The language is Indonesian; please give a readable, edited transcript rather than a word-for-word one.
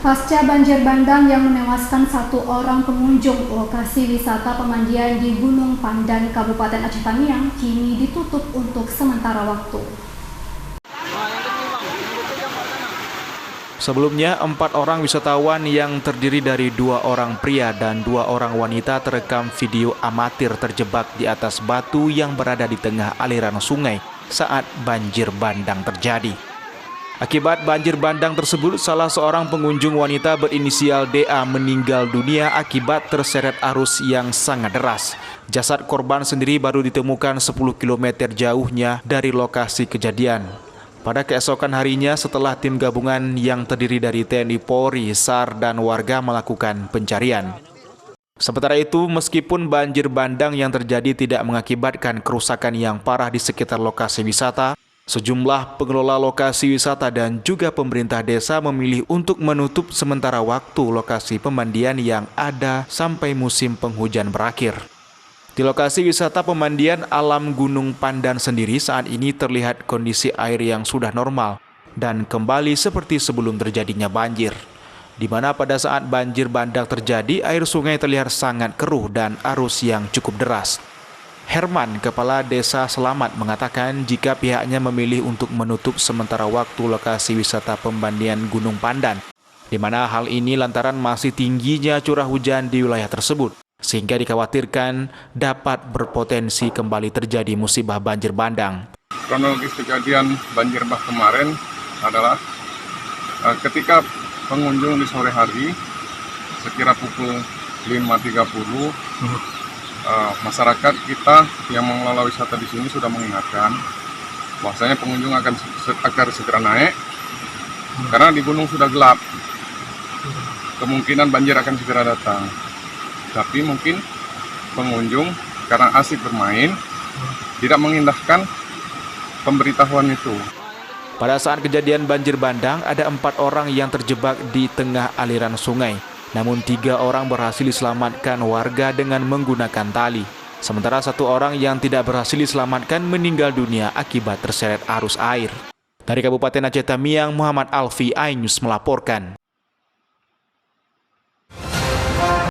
Pasca banjir bandang yang menewaskan 1 orang pengunjung lokasi wisata pemandian di Gunung Pandan, Kabupaten Aceh Tamiang, kini ditutup untuk sementara waktu. Sebelumnya, 4 orang wisatawan yang terdiri dari 2 orang pria dan 2 orang wanita terekam video amatir terjebak di atas batu yang berada di tengah aliran sungai saat banjir bandang terjadi. Akibat banjir bandang tersebut, salah seorang pengunjung wanita berinisial DA meninggal dunia akibat terseret arus yang sangat deras. Jasad korban sendiri baru ditemukan 10 km jauhnya dari lokasi kejadian. Pada keesokan harinya, setelah tim gabungan yang terdiri dari TNI Polri, SAR, dan warga melakukan pencarian. Sementara itu, meskipun banjir bandang yang terjadi tidak mengakibatkan kerusakan yang parah di sekitar lokasi wisata, sejumlah pengelola lokasi wisata dan juga pemerintah desa memilih untuk menutup sementara waktu lokasi pemandian yang ada sampai musim penghujan berakhir. Di lokasi wisata pemandian alam Gunung Pandan sendiri saat ini terlihat kondisi air yang sudah normal dan kembali seperti sebelum terjadinya banjir. Di mana pada saat banjir bandang terjadi, air sungai terlihat sangat keruh dan arus yang cukup deras. Herman, Kepala Desa Selamat, mengatakan jika pihaknya memilih untuk menutup sementara waktu lokasi wisata pemandian Gunung Pandan, di mana hal ini lantaran masih tingginya curah hujan di wilayah tersebut, sehingga dikhawatirkan dapat berpotensi kembali terjadi musibah banjir bandang. Kronologis kejadian banjir bah kemarin adalah ketika pengunjung di sore hari, sekira pukul 5.30, masyarakat kita yang mengelola wisata di sini sudah mengingatkan bahwasanya pengunjung agar segera naik karena di gunung sudah gelap, kemungkinan banjir akan segera datang. Tapi mungkin pengunjung karena asik bermain tidak mengindahkan pemberitahuan itu. Pada saat kejadian banjir bandang, ada 4 orang yang terjebak di tengah aliran sungai. Namun 3 orang berhasil diselamatkan warga dengan menggunakan tali. Sementara 1 orang yang tidak berhasil diselamatkan meninggal dunia akibat terseret arus air. Dari Kabupaten Aceh Tamiang, Muhammad Alfi, iNews melaporkan.